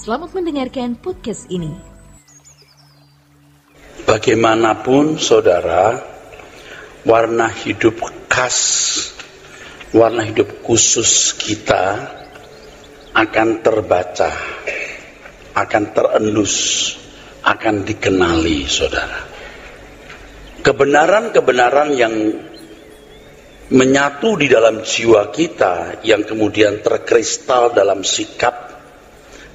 Selamat mendengarkan podcast ini. Bagaimanapun saudara, warna hidup khas, warna hidup khusus kita akan terbaca, akan terendus, akan dikenali saudara. Kebenaran-kebenaran yang menyatu di dalam jiwa kita, yang kemudian terkristal dalam sikap,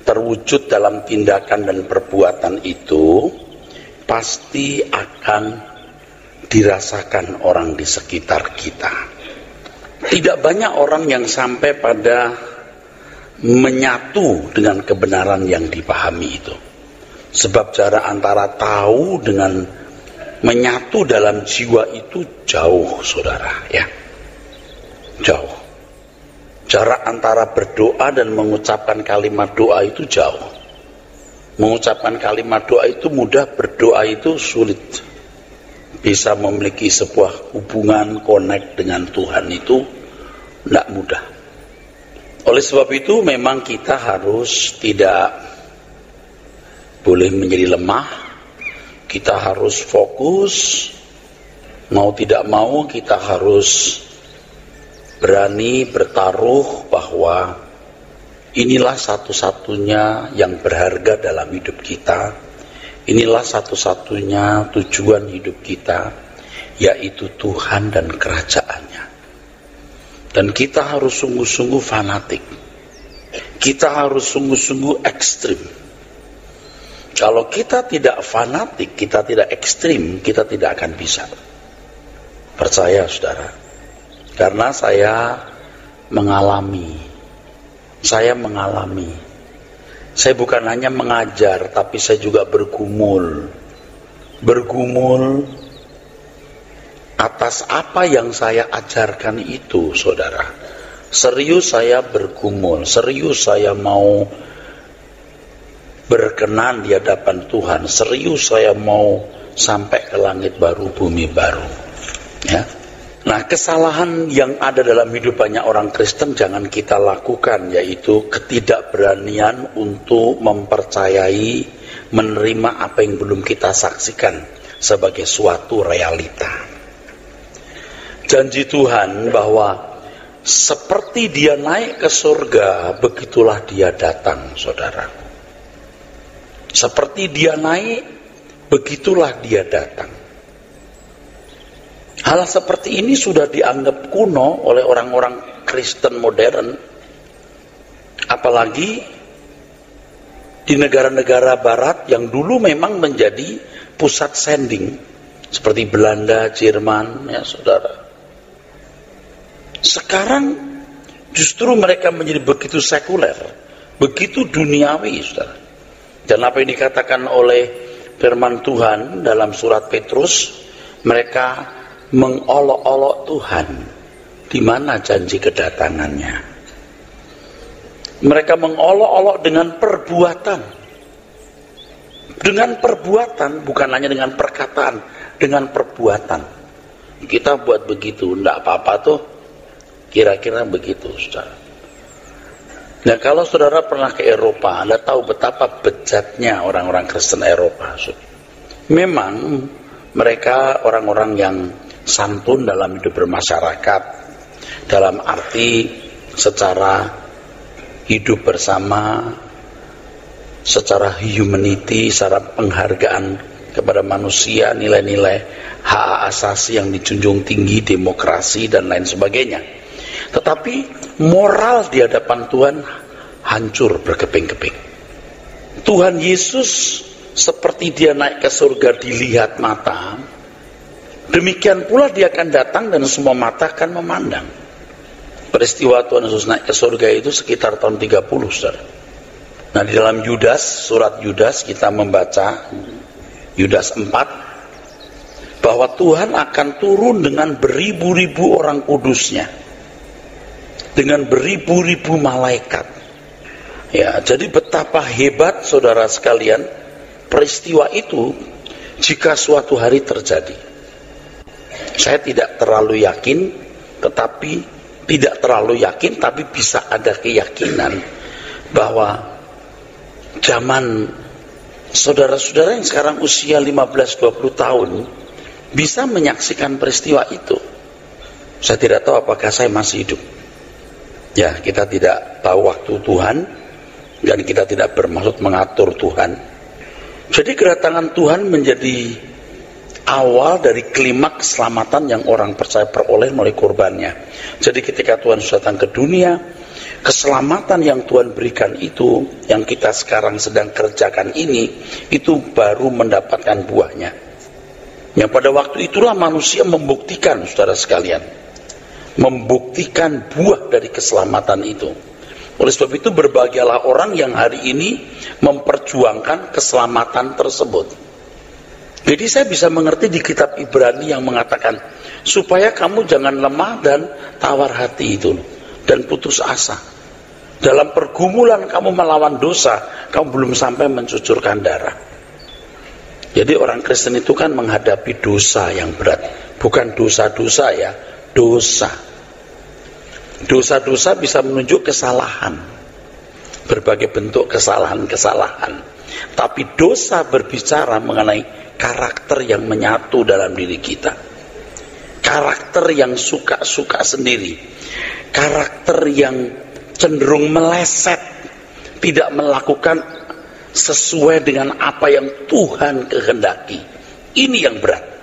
terwujud dalam tindakan dan perbuatan itu, pasti akan dirasakan orang di sekitar kita. Tidak banyak orang yang sampai pada menyatu dengan kebenaran yang dipahami itu. Sebab jarak antara tahu dengan menyatu dalam jiwa itu jauh, saudara, ya. Jauh. Jarak antara berdoa dan mengucapkan kalimat doa itu jauh. Mengucapkan kalimat doa itu mudah, berdoa itu sulit. Bisa memiliki sebuah hubungan, connect dengan Tuhan itu tidak mudah. Oleh sebab itu memang kita harus tidak boleh menjadi lemah. Kita harus fokus. Mau tidak mau kita harus berani bertaruh bahwa inilah satu-satunya yang berharga dalam hidup kita. Inilah satu-satunya tujuan hidup kita, yaitu Tuhan dan kerajaannya. Dan kita harus sungguh-sungguh fanatik. Kita harus sungguh-sungguh ekstrim. Kalau kita tidak fanatik, kita tidak ekstrim, kita tidak akan bisa. Percaya saudara. Karena saya mengalami. Saya bukan hanya mengajar, tapi saya juga bergumul atas apa yang saya ajarkan itu, saudara. Serius saya bergumul, serius saya mau berkenan di hadapan Tuhan, serius saya mau sampai ke langit baru, bumi baru, ya. Nah, kesalahan yang ada dalam hidup banyak orang Kristen jangan kita lakukan, yaitu ketidakberanian untuk mempercayai, menerima apa yang belum kita saksikan sebagai suatu realita. Janji Tuhan bahwa seperti dia naik ke surga, begitulah dia datang, saudaraku. Seperti dia naik, begitulah dia datang. Hal seperti ini sudah dianggap kuno oleh orang-orang Kristen modern. Apalagi di negara-negara barat yang dulu memang menjadi pusat sending. Seperti Belanda, Jerman, ya saudara. Sekarang justru mereka menjadi begitu sekuler, begitu duniawi, saudara. Dan apa yang dikatakan oleh firman Tuhan dalam surat Petrus, mereka mengolok-olok Tuhan. Di mana janji kedatangannya? Mereka mengolok-olok dengan perbuatan. Dengan perbuatan, bukan hanya dengan perkataan, dengan perbuatan. Kita buat begitu, enggak apa-apa tuh. Kira-kira begitu, saudara. Nah, kalau saudara pernah ke Eropa, Anda tahu betapa bejatnya orang-orang Kristen Eropa. Memang mereka orang-orang yang santun dalam hidup bermasyarakat, dalam arti secara hidup bersama, secara humanity, secara penghargaan kepada manusia, nilai-nilai hak asasi yang dijunjung tinggi, demokrasi dan lain sebagainya. Tetapi moral di hadapan Tuhan hancur berkeping-keping. Tuhan Yesus seperti dia naik ke surga dilihat mata, demikian pula dia akan datang dan semua mata akan memandang. Peristiwa Tuhan Yesus naik ke surga itu sekitar tahun 30, saudara. Nah, di dalam Yudas, surat Yudas kita membaca Yudas 4 bahwa Tuhan akan turun dengan beribu-ribu orang kudusnya, dengan beribu-ribu malaikat. Ya, jadi betapa hebat saudara sekalian peristiwa itu jika suatu hari terjadi. Saya tidak terlalu yakin, tapi bisa ada keyakinan bahwa zaman saudara-saudara yang sekarang usia 15-20 tahun bisa menyaksikan peristiwa itu. Saya tidak tahu apakah saya masih hidup. Ya, kita tidak tahu waktu Tuhan, dan kita tidak bermaksud mengatur Tuhan. Jadi kedatangan Tuhan menjadi awal dari klimaks keselamatan yang orang percaya peroleh melalui korbannya. Jadi ketika Tuhan datang ke dunia, keselamatan yang Tuhan berikan itu, yang kita sekarang sedang kerjakan ini, itu baru mendapatkan buahnya. Yang pada waktu itulah manusia membuktikan, saudara sekalian, membuktikan buah dari keselamatan itu. Oleh sebab itu berbahagialah orang yang hari ini memperjuangkan keselamatan tersebut. Jadi saya bisa mengerti di kitab Ibrani yang mengatakan supaya kamu jangan lemah dan tawar hati itu dan putus asa. Dalam pergumulan kamu melawan dosa, kamu belum sampai mencucurkan darah. Jadi orang Kristen itu kan menghadapi dosa yang berat, bukan dosa-dosa ya, dosa. Dosa-dosa bisa menunjuk kesalahan, berbagai bentuk kesalahan-kesalahan. Tapi dosa berbicara mengenai karakter yang menyatu dalam diri kita, karakter yang suka-suka sendiri, karakter yang cenderung meleset, tidak melakukan sesuai dengan apa yang Tuhan kehendaki. Ini yang berat.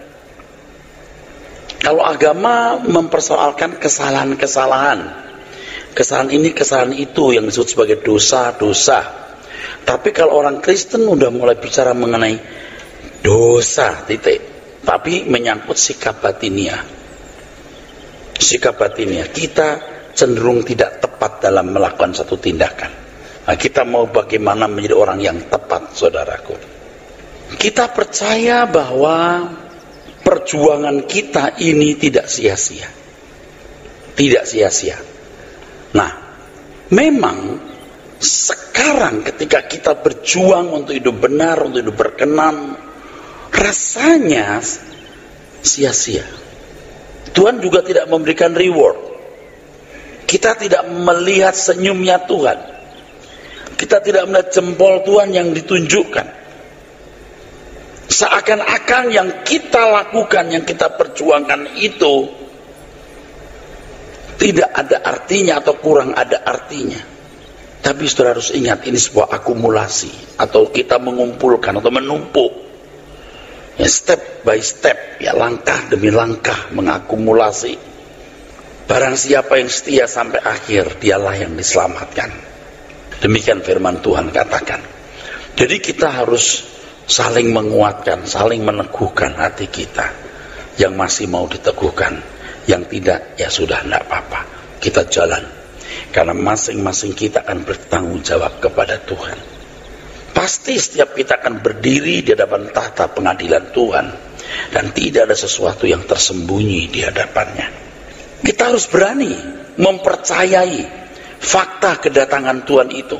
Kalau agama mempersoalkan kesalahan-kesalahan, kesalahan ini, kesalahan itu yang disebut sebagai dosa-dosa. Tapi kalau orang Kristen udah mulai bicara mengenai dosa, titik. Tapi menyangkut sikap batinia. Sikap batinia, kita cenderung tidak tepat dalam melakukan satu tindakan. Nah, kita mau bagaimana menjadi orang yang tepat, saudaraku. Kita percaya bahwa perjuangan kita ini tidak sia-sia. Tidak sia-sia. Nah, memang sekarang ketika kita berjuang untuk hidup benar, untuk hidup berkenan, rasanya sia-sia. Tuhan juga tidak memberikan reward. Kita tidak melihat senyumnya Tuhan. Kita tidak melihat jempol Tuhan yang ditunjukkan. Seakan-akan yang kita lakukan, yang kita perjuangkan itu tidak ada artinya atau kurang ada artinya. Tapi saudara harus ingat, ini sebuah akumulasi, atau kita mengumpulkan atau menumpuk, ya, step by step, ya, langkah demi langkah mengakumulasi. Barang siapa yang setia sampai akhir, dialah yang diselamatkan. Demikian firman Tuhan katakan. Jadi kita harus saling menguatkan, saling meneguhkan hati kita. Yang masih mau diteguhkan, yang tidak, ya sudah, tidak apa-apa. Kita jalan. Karena masing-masing kita akan bertanggung jawab kepada Tuhan. Pasti setiap kita akan berdiri di hadapan tahta pengadilan Tuhan. Dan tidak ada sesuatu yang tersembunyi di hadapannya. Kita harus berani mempercayai fakta kedatangan Tuhan itu.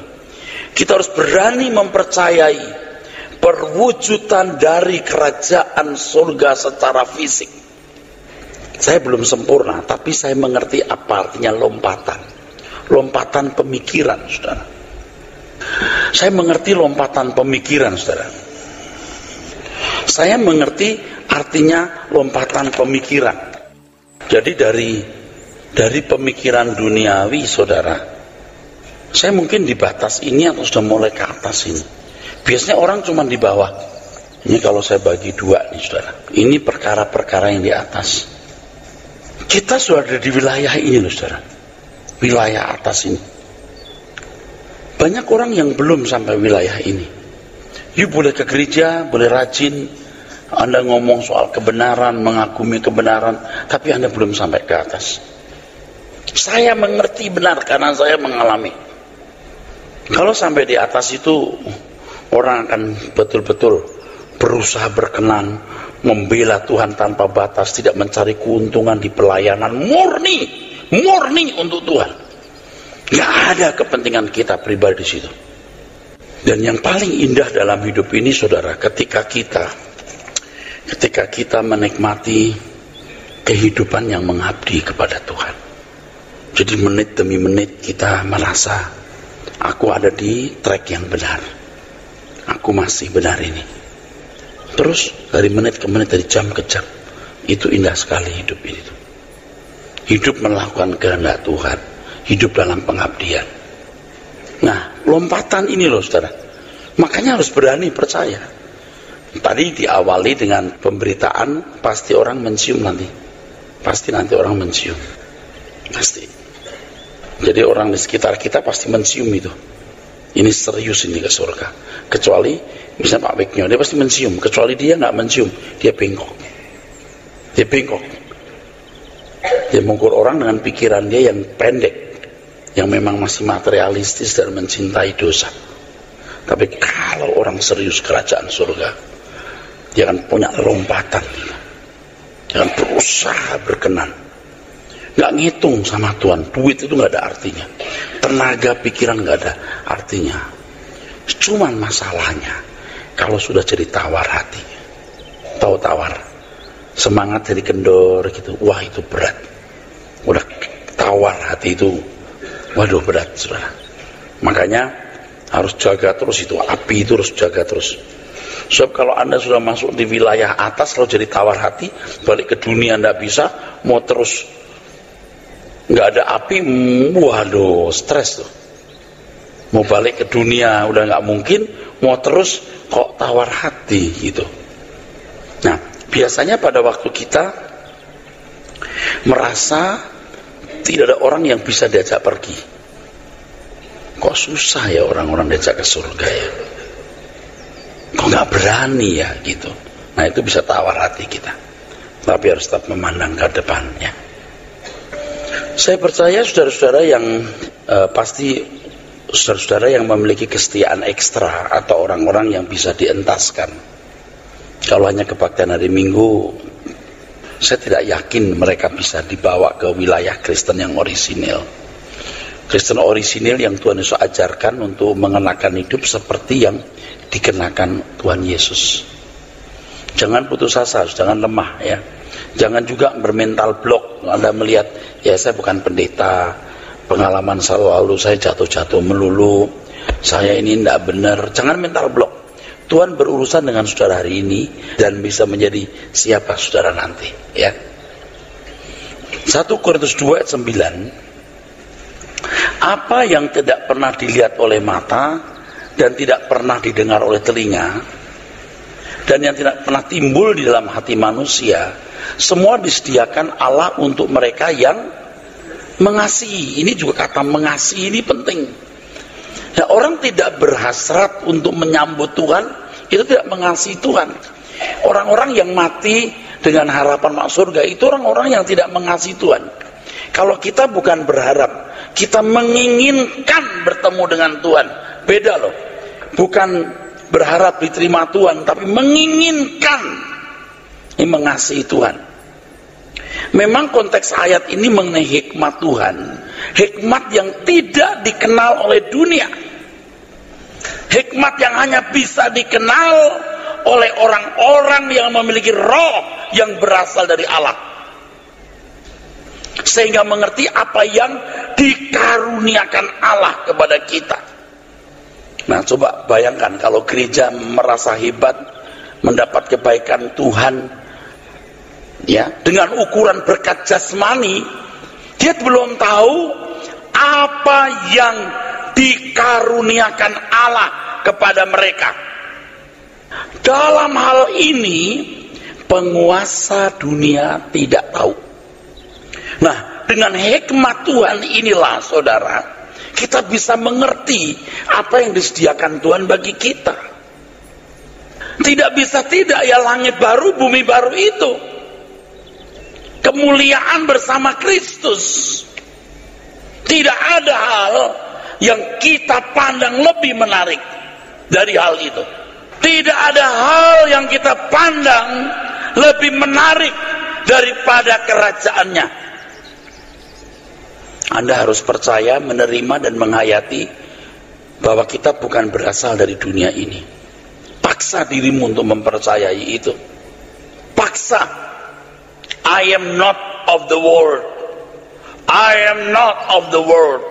Kita harus berani mempercayai perwujudan dari kerajaan surga secara fisik. Saya belum sempurna, tapi saya mengerti apa artinya lompatan. Lompatan pemikiran, saudara. Saya mengerti lompatan pemikiran, saudara. Saya mengerti artinya lompatan pemikiran. Jadi dari pemikiran duniawi, saudara, saya mungkin di batas ini atau sudah mulai ke atas ini. Biasanya orang cuma di bawah. Ini kalau saya bagi dua nih, saudara. Ini perkara-perkara yang di atas. Kita sudah ada di wilayah ini loh, saudara. Wilayah atas ini. Banyak orang yang belum sampai wilayah ini. You boleh ke gereja, boleh rajin, Anda ngomong soal kebenaran, mengagumi kebenaran, tapi Anda belum sampai ke atas. Saya mengerti benar karena saya mengalami. Kalau sampai di atas itu, orang akan betul-betul berusaha berkenan, membela Tuhan tanpa batas, tidak mencari keuntungan di pelayanan, murni untuk Tuhan. Gak ada kepentingan kita pribadi di situ. Dan yang paling indah dalam hidup ini, saudara, ketika kita menikmati kehidupan yang mengabdi kepada Tuhan. Jadi menit demi menit kita merasa aku ada di track yang benar. aku masih benar ini. Terus dari menit ke menit, dari jam ke jam, itu indah sekali hidup ini. Hidup melakukan kehendak Tuhan, hidup dalam pengabdian. Nah, lompatan ini loh saudara, makanya harus berani percaya. Tadi diawali dengan pemberitaan, pasti orang mencium nanti. Pasti nanti orang mencium. Pasti. Jadi orang di sekitar kita pasti mencium itu. Ini serius ini ke surga. Kecuali misalnya Pak Beknyo, dia pasti mencium. Kecuali dia nggak mencium, dia bengkok. Dia bengkok. Dia mengukur orang dengan pikiran dia yang pendek, yang memang masih materialistis dan mencintai dosa. Tapi kalau orang serius kerajaan surga, dia akan punya lompatan. Dia akan berusaha berkenan. Nggak ngitung sama Tuhan. Duit itu nggak ada artinya. Tenaga pikiran nggak ada artinya. Cuman masalahnya kalau sudah jadi tawar hati. Tahu tawar? Semangat jadi kendor gitu. Wah, itu berat. Udah tawar hati itu. Waduh, berat, saudara. Makanya harus jaga terus itu. Api itu harus jaga terus. Sebab kalau Anda sudah masuk di wilayah atas, kalau jadi tawar hati, balik ke dunia Anda bisa, mau terus nggak ada api, waduh, stres tuh. Mau balik ke dunia udah nggak mungkin, mau terus kok tawar hati gitu. Nah, biasanya pada waktu kita merasa tidak ada orang yang bisa diajak pergi, kok susah ya orang-orang diajak ke surga ya, kok nggak berani ya gitu. Nah, itu bisa tawar hati kita, tapi harus tetap memandang ke depannya. Saya percaya saudara-saudara yang pasti saudara-saudara yang memiliki kesetiaan ekstra atau orang-orang yang bisa dientaskan. Kalau hanya kebaktian hari Minggu, saya tidak yakin mereka bisa dibawa ke wilayah Kristen yang orisinil. Kristen orisinil yang Tuhan Yesus ajarkan untuk mengenakan hidup seperti yang dikenakan Tuhan Yesus. Jangan putus asa, jangan lemah ya. Jangan juga bermental block. Anda melihat, ya saya bukan pendeta, pengalaman selalu saya jatuh-jatuh melulu, saya ini tidak benar. Jangan mental block. Tuhan berurusan dengan saudara hari ini dan bisa menjadi siapa saudara nanti ya. 1 Korintus 2 ayat 9. Apa yang tidak pernah dilihat oleh mata dan tidak pernah didengar oleh telinga dan yang tidak pernah timbul di dalam hati manusia, semua disediakan Allah untuk mereka yang mengasihi. Ini juga kata mengasihi ini penting. Nah, orang tidak berhasrat untuk menyambut Tuhan, itu tidak mengasihi Tuhan. Orang-orang yang mati dengan harapan masuk surga, itu orang-orang yang tidak mengasihi Tuhan. Kalau kita bukan berharap, kita menginginkan bertemu dengan Tuhan, beda loh. Bukan berharap diterima Tuhan, tapi menginginkan, ini mengasihi Tuhan. Memang konteks ayat ini mengenai hikmat Tuhan, hikmat yang tidak dikenal oleh dunia, hikmat yang hanya bisa dikenal oleh orang-orang yang memiliki roh yang berasal dari Allah, sehingga mengerti apa yang dikaruniakan Allah kepada kita. Nah, coba bayangkan kalau gereja merasa hebat mendapat kebaikan Tuhan ya, dengan ukuran berkat jasmani, dia belum tahu apa yang dikaruniakan Allah kepada mereka. Dalam hal ini penguasa dunia tidak tahu. Nah, dengan hikmat Tuhan inilah saudara, kita bisa mengerti apa yang disediakan Tuhan bagi kita. Tidak bisa tidak ya, langit baru, bumi baru itu, kemuliaan bersama Kristus. Tidak ada hal yang kita pandang lebih menarik dari hal itu. Tidak ada hal yang kita pandang lebih menarik daripada kerajaannya. Anda harus percaya, menerima dan menghayati bahwa kita bukan berasal dari dunia ini. Paksa dirimu untuk mempercayai itu. Paksa. I am not of the world. I am not of the world.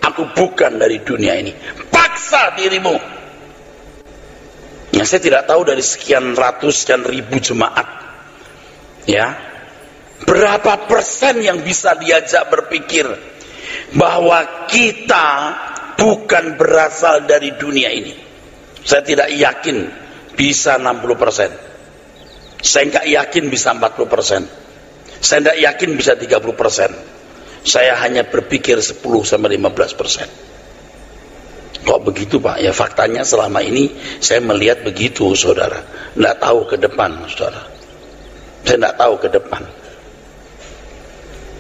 Aku bukan dari dunia ini. Paksa dirimu. Nah, saya tidak tahu dari sekian ratus, sekian ribu jemaat, ya, berapa persen yang bisa diajak berpikir bahwa kita bukan berasal dari dunia ini. Saya tidak yakin bisa 60%. Saya nggak yakin bisa 40%. Saya tidak yakin bisa 30%. Saya hanya berpikir 10-15%. Kok begitu, Pak? Ya faktanya selama ini saya melihat begitu, saudara. Nggak tahu ke depan, saudara. Saya nggak tahu ke depan.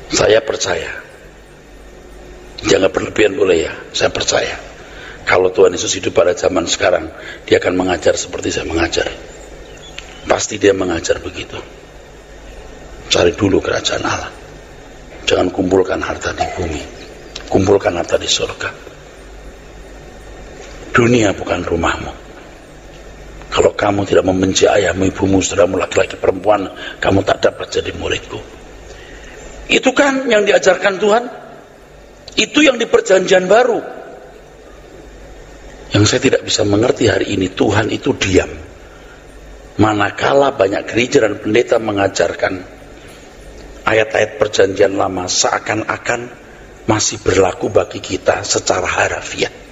Saya percaya. Jangan berlebihan boleh ya. Saya percaya. Kalau Tuhan Yesus hidup pada zaman sekarang, dia akan mengajar seperti saya mengajar. Pasti dia mengajar begitu. Cari dulu kerajaan Allah. Jangan kumpulkan harta di bumi. Kumpulkan harta di surga. Dunia bukan rumahmu. Kalau kamu tidak membenci ayahmu, ibumu, saudaramu, laki-laki, perempuan, kamu tak dapat jadi muridku. Itu kan yang diajarkan Tuhan. Itu yang di perjanjian baru. Yang saya tidak bisa mengerti hari ini, Tuhan itu diam. Manakala banyak gereja dan pendeta mengajarkan ayat-ayat perjanjian lama seakan-akan masih berlaku bagi kita secara harafiah.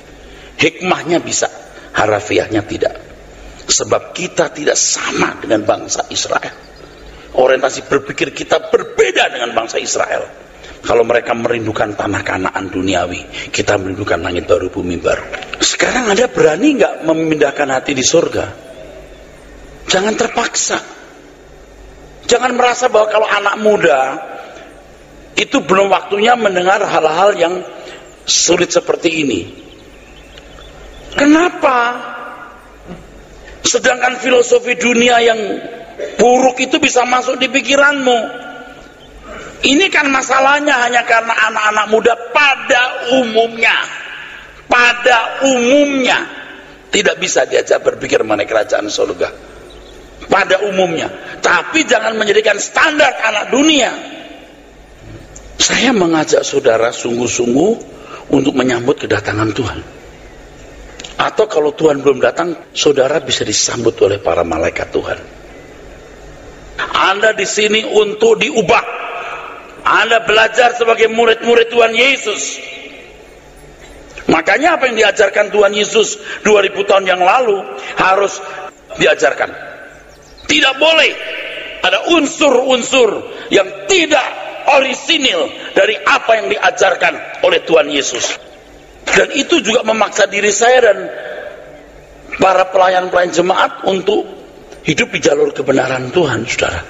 Hikmahnya bisa, harafiahnya tidak. Sebab kita tidak sama dengan bangsa Israel. Orientasi berpikir kita berbeda dengan bangsa Israel. Kalau mereka merindukan tanah Kanaan duniawi, kita merindukan langit baru, bumi baru. Sekarang Anda berani nggak memindahkan hati di surga? Jangan terpaksa. Jangan merasa bahwa kalau anak muda itu belum waktunya mendengar hal-hal yang sulit seperti ini. Kenapa? Sedangkan filosofi dunia yang buruk itu bisa masuk di pikiranmu. Ini kan masalahnya hanya karena anak-anak muda pada umumnya tidak bisa diajak berpikir mengenai kerajaan surga. Pada umumnya. Tapi jangan menjadikan standar anak dunia. Saya mengajak saudara sungguh-sungguh untuk menyambut kedatangan Tuhan. Atau kalau Tuhan belum datang, saudara bisa disambut oleh para malaikat Tuhan. Anda di sini untuk diubah. Anda belajar sebagai murid-murid Tuhan Yesus. Makanya apa yang diajarkan Tuhan Yesus 2000 tahun yang lalu harus diajarkan. Tidak boleh ada unsur-unsur yang tidak orisinil dari apa yang diajarkan oleh Tuhan Yesus. Dan itu juga memaksa diri saya dan para pelayan-pelayan jemaat untuk hidup di jalur kebenaran Tuhan, saudara.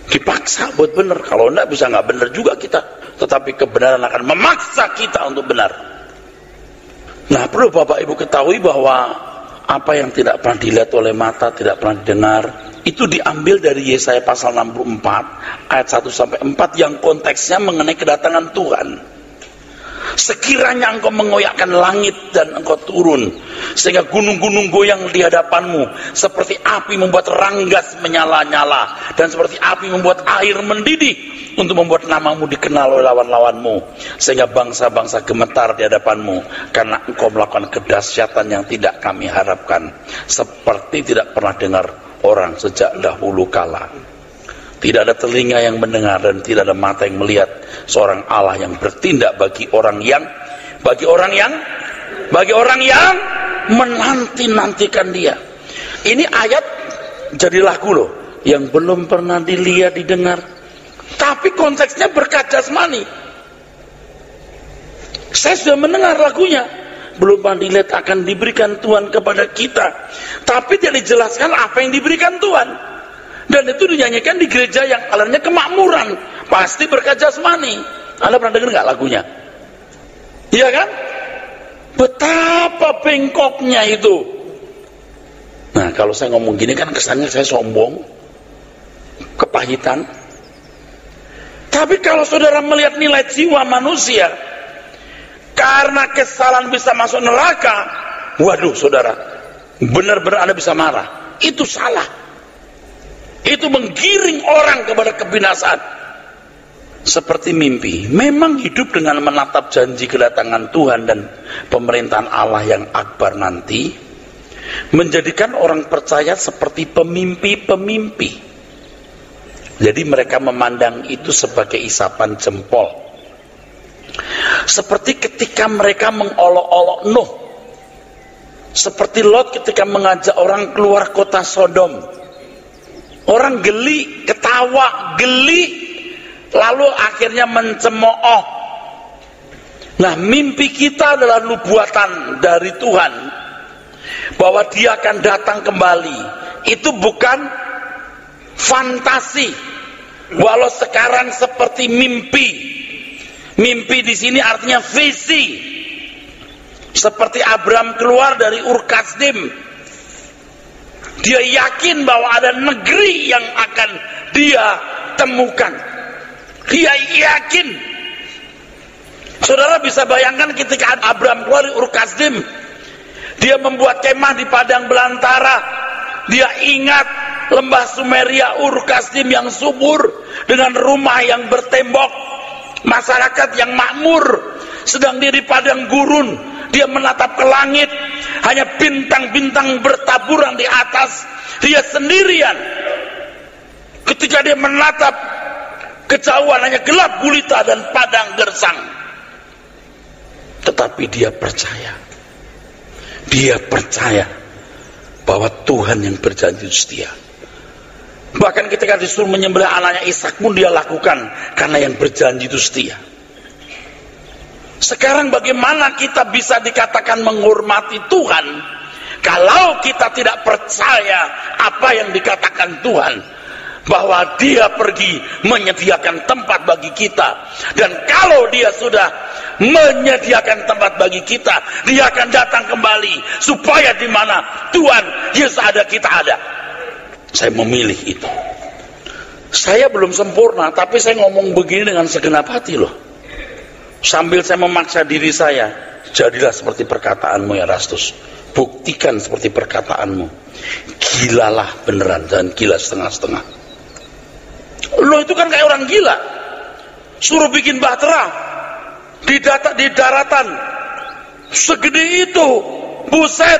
Dipaksa buat benar. Kalau enggak bisa nggak benar juga kita. Tetapi kebenaran akan memaksa kita untuk benar. Nah, perlu Bapak Ibu ketahui bahwa apa yang tidak pernah dilihat oleh mata, tidak pernah didengar, itu diambil dari Yesaya pasal 64 ayat 1-4 yang konteksnya mengenai kedatangan Tuhan. Sekiranya engkau mengoyakkan langit dan engkau turun sehingga gunung-gunung goyang di hadapanmu, seperti api membuat ranggas menyala-nyala, dan seperti api membuat air mendidih untuk membuat namamu dikenal oleh lawan-lawanmu, sehingga bangsa-bangsa gemetar di hadapanmu karena engkau melakukan kedahsyatan yang tidak kami harapkan, seperti tidak pernah dengar orang sejak dahulu kala. Tidak ada telinga yang mendengar dan tidak ada mata yang melihat seorang Allah yang bertindak bagi orang yang menanti-nantikan dia. Ini ayat jadi lagu loh, yang belum pernah dilihat, didengar. Tapi konteksnya berkat jasmani. Saya sudah mendengar lagunya, belum pernah dilihat akan diberikan Tuhan kepada kita. Tapi tidak dijelaskan apa yang diberikan Tuhan. Dan itu dinyanyikan di gereja yang alirannya kemakmuran, pasti berkat jasmani. Anda pernah dengar nggak lagunya? Iya kan? Betapa bengkoknya itu. Nah, kalau saya ngomong gini kan kesannya saya sombong, kepahitan. Tapi kalau saudara melihat nilai jiwa manusia, karena kesalahan bisa masuk neraka, waduh saudara, benar-benar Anda bisa marah. Itu salah. Itu menggiring orang kepada kebinasaan. Seperti mimpi. Memang hidup dengan menatap janji kedatangan Tuhan dan pemerintahan Allah yang akbar nanti, menjadikan orang percaya seperti pemimpi-pemimpi. Jadi mereka memandang itu sebagai isapan jempol. Seperti ketika mereka mengolok-olok Nuh, seperti Lot ketika mengajak orang keluar kota Sodom. Orang geli, ketawa, geli, lalu akhirnya mencemooh. Nah, mimpi kita adalah nubuatan dari Tuhan bahwa Dia akan datang kembali. Itu bukan fantasi. Walau sekarang seperti mimpi. Mimpi di sini artinya visi. Seperti Abraham keluar dari Ur Kasdim. Dia yakin bahwa ada negeri yang akan dia temukan. Dia yakin. Saudara bisa bayangkan ketika Abraham keluar dari Ur Kasdim, dia membuat kemah di padang belantara. Dia ingat lembah Sumeria, Ur Kasdim yang subur dengan rumah yang bertembok, masyarakat yang makmur. Sedang dia di padang gurun, dia menatap ke langit, hanya bintang-bintang bertaburan di atas. Dia sendirian. Ketika dia menatap kejauhan, hanya gelap gulita dan padang gersang. Tetapi dia percaya. Dia percaya bahwa Tuhan yang berjanji setia. Bahkan ketika disuruh menyembelih anaknya Ishak pun dia lakukan, karena yang berjanji itu setia. Sekarang bagaimana kita bisa dikatakan menghormati Tuhan kalau kita tidak percaya apa yang dikatakan Tuhan, bahwa Dia pergi menyediakan tempat bagi kita, dan kalau Dia sudah menyediakan tempat bagi kita, Dia akan datang kembali supaya di mana Tuhan Yesus ada, kita ada. Saya memilih itu. Saya belum sempurna, tapi saya ngomong begini dengan segenap hati loh. Sambil saya memaksa diri saya, jadilah seperti perkataanmu ya Rastus. Buktikan seperti perkataanmu. Gilalah beneran, jangan gila setengah-setengah. Lo itu kan kayak orang gila. Suruh bikin bahtera di daratan segede itu, buset.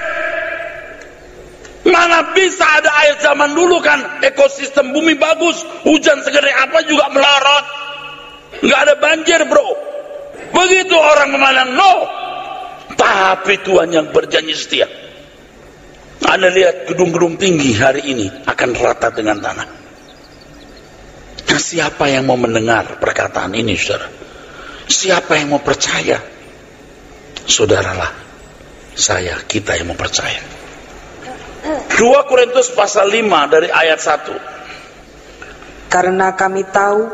Mana bisa ada air zaman dulu kan, ekosistem bumi bagus, hujan segede apa juga melorot, nggak ada banjir bro. Begitu orang memandang, no. Tapi Tuhan yang berjanji setia. Anda lihat gedung-gedung tinggi hari ini akan rata dengan tanah. Nah, siapa yang mau mendengar perkataan ini, saudara? Siapa yang mau percaya? Saudaralah, saya, kita yang mau percaya. 2 Korintus pasal 5 dari ayat 1. Karena kami tahu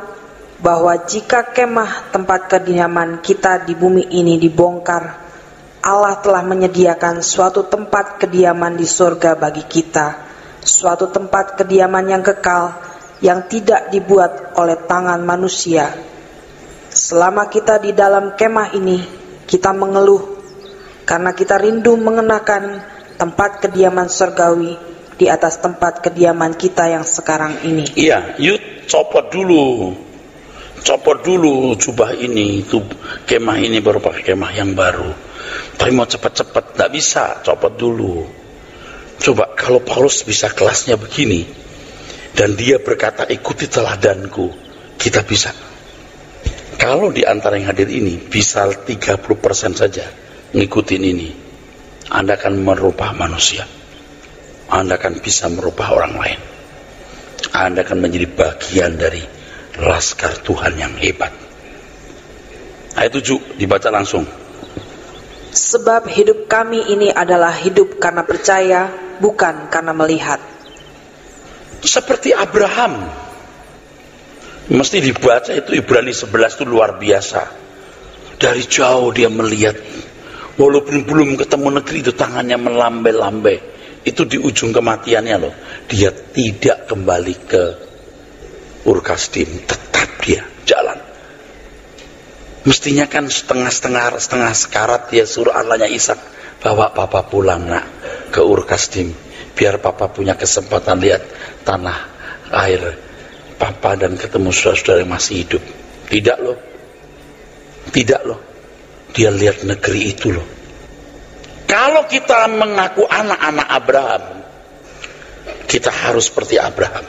bahwa jika kemah tempat kediaman kita di bumi ini dibongkar, Allah telah menyediakan suatu tempat kediaman di surga bagi kita, suatu tempat kediaman yang kekal, yang tidak dibuat oleh tangan manusia. Selama kita di dalam kemah ini, kita mengeluh, karena kita rindu mengenakan tempat kediaman surgawi di atas tempat kediaman kita yang sekarang ini. Iya, yuk copot dulu jubah ini, itu kemah ini baru pakai kemah yang baru. Tapi mau cepat-cepat, tidak bisa, copot dulu. Coba kalau Paulus bisa kelasnya begini, dan dia berkata ikuti teladanku, kita bisa. Kalau di antara yang hadir ini bisa 30% saja ngikutin ini, Anda akan merubah manusia. Anda akan bisa merubah orang lain. Anda akan menjadi bagian dari laskar Tuhan yang hebat. Ayat 7 dibaca langsung. Sebab hidup kami ini adalah hidup karena percaya, bukan karena melihat. Seperti Abraham. Mesti dibaca itu Ibrani 11 itu luar biasa. Dari jauh dia melihat, walaupun belum ketemu negeri itu tangannya melambai-lambai. Itu di ujung kematiannya loh. Dia tidak kembali ke Ur Kasdim, tetap dia jalan. Mestinya kan setengah sekarat dia suruh anaknya Ishak, bawa papa pulang nak ke Ur Kasdim, biar papa punya kesempatan lihat tanah air papa dan ketemu saudara-saudara yang masih hidup. Tidak loh, dia lihat negeri itu loh. Kalau kita mengaku anak-anak Abraham, kita harus seperti Abraham.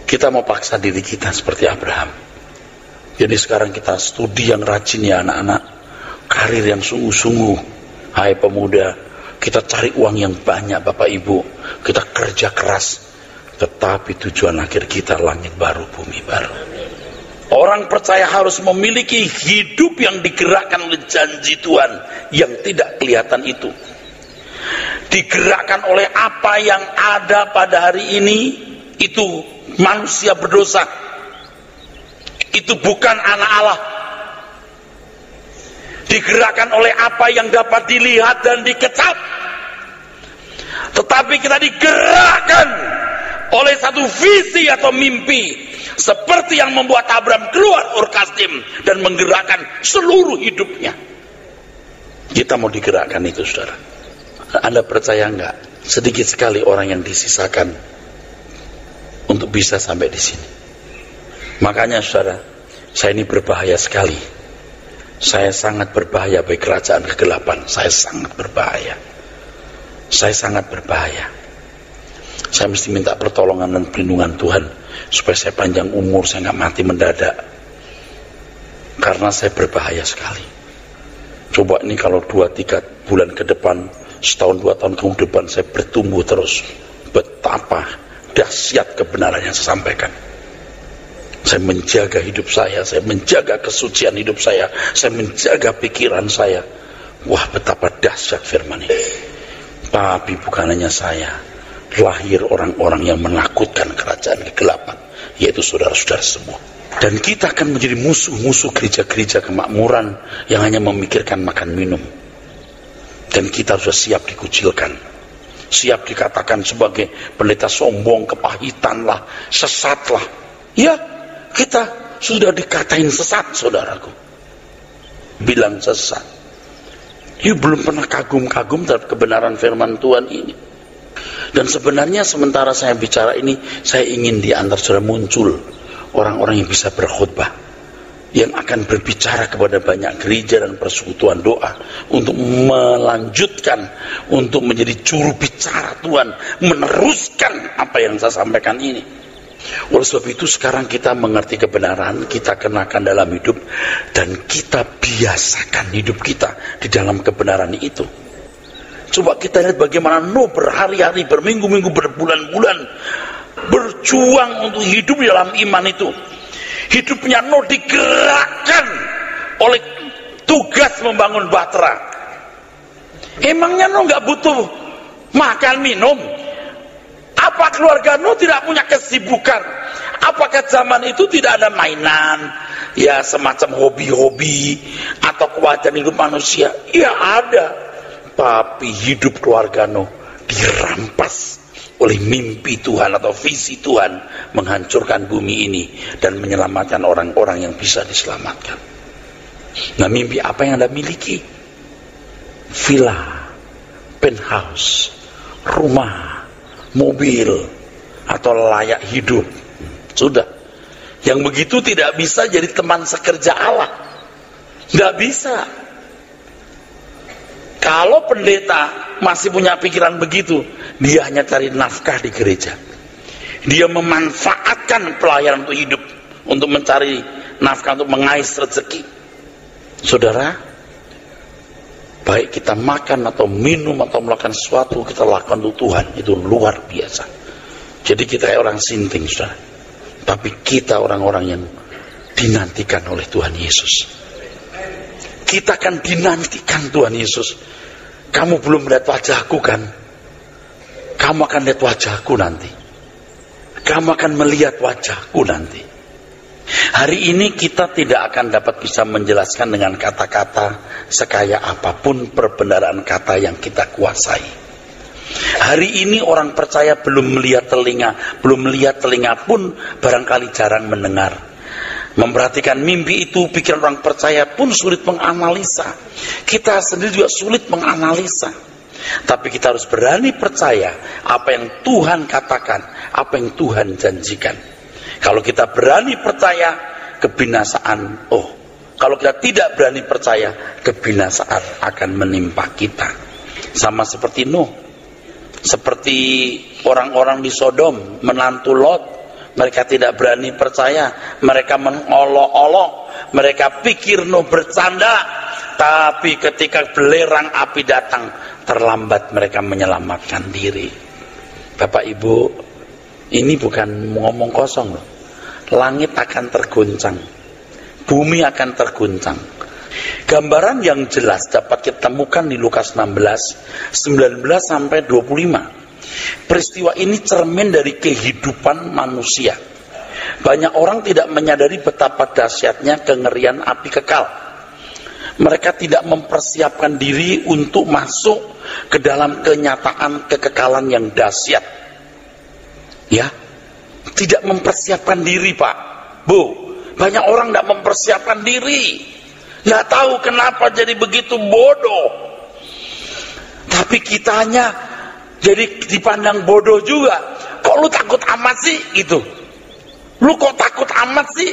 Kita mau paksa diri kita seperti Abraham. Jadi sekarang kita studi yang rajin ya anak-anak, karir yang sungguh-sungguh. Hai pemuda, kita cari uang yang banyak Bapak Ibu, kita kerja keras, tetapi tujuan akhir kita langit baru, bumi baru. Orang percaya harus memiliki hidup yang digerakkan oleh janji Tuhan yang tidak kelihatan itu. Digerakkan oleh apa yang ada pada hari ini, itu manusia berdosa. Itu bukan anak Allah. Digerakkan oleh apa yang dapat dilihat dan dikecap. Tetapi kita digerakkan oleh satu visi atau mimpi, seperti yang membuat Abraham keluar Ur Kasdim dan menggerakkan seluruh hidupnya. Kita mau digerakkan itu, saudara. Anda percaya enggak? Sedikit sekali orang yang disisakan untuk bisa sampai di sini. Makanya saudara, saya ini berbahaya sekali. Saya sangat berbahaya bagi kerajaan kegelapan. Saya sangat berbahaya. Saya sangat berbahaya. Saya mesti minta pertolongan dan perlindungan Tuhan supaya saya panjang umur, saya nggak mati mendadak. Karena saya berbahaya sekali. Coba ini kalau 2-3 bulan ke depan, setahun 2 tahun ke depan saya bertumbuh terus, betapa dahsyat kebenaran yang saya sampaikan. Saya menjaga hidup saya menjaga kesucian hidup saya menjaga pikiran saya. Wah, betapa dahsyat firman ini. Tapi bukan hanya saya, lahir orang-orang yang menakutkan kerajaan kegelapan, yaitu saudara-saudara semua. Dan kita akan menjadi musuh-musuh gereja-gereja kemakmuran yang hanya memikirkan makan minum. Dan kita sudah siap dikucilkan, siap dikatakan sebagai pendeta sombong, kepahitan lah, sesat lah. Ya, kita sudah dikatain sesat, saudaraku. Bilang sesat. You belum pernah kagum-kagum terhadap kebenaran firman Tuhan ini. Dan sebenarnya sementara saya bicara ini, saya ingin di antara saudara muncul orang-orang yang bisa berkhutbah, yang akan berbicara kepada banyak gereja dan persekutuan doa untuk melanjutkan, untuk menjadi juru bicara Tuhan, meneruskan apa yang saya sampaikan ini. Oleh sebab itu sekarang kita mengerti kebenaran, kita kenakan dalam hidup, dan kita biasakan hidup kita di dalam kebenaran itu. Coba kita lihat bagaimana Nuh berhari-hari, berminggu-minggu, berbulan-bulan berjuang untuk hidup di dalam iman itu. Hidupnya Nuh digerakkan oleh tugas membangun bahtera. Emangnya Nuh gak butuh makan minum? Apa keluarga Nuh tidak punya kesibukan? Apakah zaman itu tidak ada mainan, ya semacam hobi-hobi atau kewajiban hidup manusia? Ya ada. Tapi hidup keluarga Nuh dirampas oleh mimpi Tuhan atau visi Tuhan menghancurkan bumi ini dan menyelamatkan orang-orang yang bisa diselamatkan. Nah, mimpi apa yang Anda miliki? Villa, penthouse, rumah, mobil, atau layak hidup. Sudah. Yang begitu tidak bisa jadi teman sekerja Allah. Tidak bisa. Kalau pendeta masih punya pikiran begitu, dia hanya cari nafkah di gereja. Dia memanfaatkan pelayanan untuk hidup, untuk mencari nafkah, untuk mengais rezeki. Saudara, baik kita makan atau minum atau melakukan sesuatu, kita lakukan untuk Tuhan, itu luar biasa. Jadi kita orang sinting, saudara. Tapi kita orang-orang yang dinantikan oleh Tuhan Yesus. Kita akan dinantikan Tuhan Yesus. Kamu belum melihat wajahku kan? Kamu akan lihat wajahku nanti. Kamu akan melihat wajahku nanti. Hari ini kita tidak akan dapat bisa menjelaskan dengan kata-kata sekaya apapun perbendaharaan kata yang kita kuasai. Hari ini orang percaya belum melihat telinga pun barangkali jarang mendengar. Memperhatikan mimpi itu, pikiran orang percaya pun sulit menganalisa. Kita sendiri juga sulit menganalisa. Tapi kita harus berani percaya apa yang Tuhan katakan, apa yang Tuhan janjikan. Kalau kita berani percaya kebinasaan, Kalau kita tidak berani percaya, kebinasaan akan menimpa kita. Sama seperti Nuh, seperti orang-orang di Sodom, menantu Lot. Mereka tidak berani percaya, mereka mengolok-olok, mereka pikir Nuh bercanda. Tapi ketika belerang api datang, terlambat mereka menyelamatkan diri. Bapak Ibu, ini bukan ngomong kosong loh. Langit akan terguncang, bumi akan terguncang. Gambaran yang jelas dapat kita temukan di Lukas 16, 19 sampai 25. Peristiwa ini cermin dari kehidupan manusia. Banyak orang tidak menyadari betapa dahsyatnya kengerian api kekal. Mereka tidak mempersiapkan diri untuk masuk ke dalam kenyataan kekekalan yang dahsyat. Ya, tidak mempersiapkan diri, Pak, Bu. Banyak orang tidak mempersiapkan diri. Nggak tahu kenapa jadi begitu bodoh. Tapi kitanya jadi dipandang bodoh juga. Kok lu takut amat sih gitu? Lu kok takut amat sih?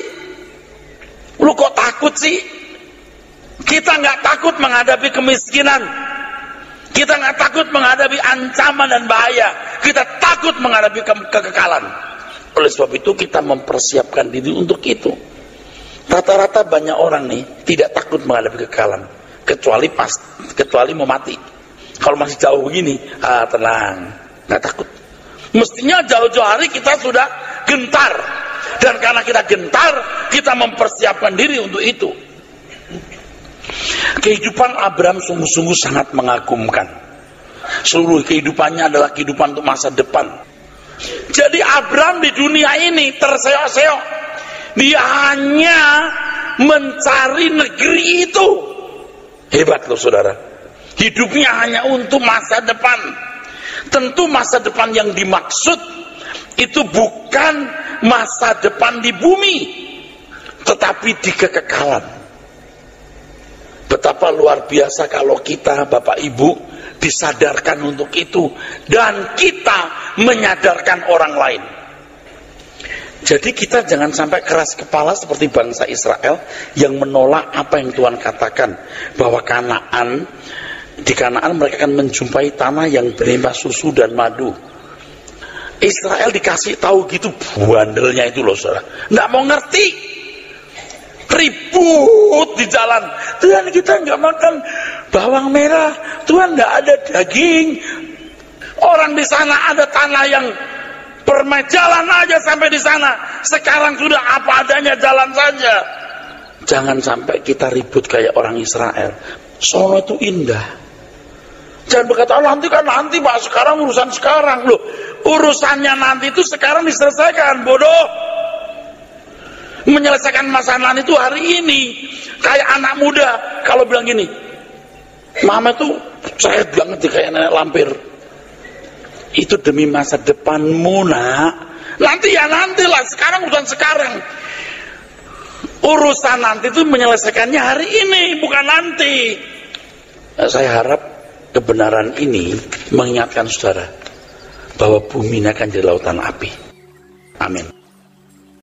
Lu kok takut sih? Kita nggak takut menghadapi kemiskinan. Kita nggak takut menghadapi ancaman dan bahaya. Kita takut menghadapi kekekalan. Oleh sebab itu kita mempersiapkan diri untuk itu. Rata-rata banyak orang nih tidak takut menghadapi kekekalan, kecuali mau mati. Kalau masih jauh begini, tenang, nggak takut. Mestinya jauh-jauh hari kita sudah gentar, dan karena kita gentar, kita mempersiapkan diri untuk itu. Kehidupan Abraham sungguh-sungguh sangat mengagumkan. Seluruh kehidupannya adalah kehidupan untuk masa depan. Jadi Abraham di dunia ini terseok-seok. Dia hanya mencari negeri itu. Hebat loh saudara. Hidupnya hanya untuk masa depan. Tentu masa depan yang dimaksud itu bukan masa depan di bumi, tetapi di kekekalan. Betapa luar biasa kalau kita, Bapak Ibu, disadarkan untuk itu, dan kita menyadarkan orang lain. Jadi kita jangan sampai keras kepala seperti bangsa Israel yang menolak apa yang Tuhan katakan, bahwa di Kanaan mereka akan menjumpai tanah yang berlimpah susu dan madu. Israel dikasih tahu gitu, bandelnya itu loh saudara, nggak mau ngerti, ribut di jalan. Tuhan, kita nggak makan bawang merah, Tuhan nggak ada daging. Orang di sana ada tanah yang permai, jalan aja sampai di sana. Sekarang sudah apa adanya, jalan saja. Jangan sampai kita ribut kayak orang Israel. Sono itu indah. Jangan berkata, oh, nanti Pak, sekarang urusan sekarang. Loh, urusannya nanti itu sekarang diselesaikan, bodoh. Menyelesaikan masalah itu hari ini. Kayak anak muda kalau bilang gini, mama tuh saya banget kayak nenek lampir. Itu demi masa depanmu, nak. Nanti ya nantilah, sekarang urusan sekarang. Urusan nanti itu menyelesaikannya hari ini, bukan nanti. Saya harap kebenaran ini mengingatkan saudara bahwa bumi ini akan jadi lautan api. Amin.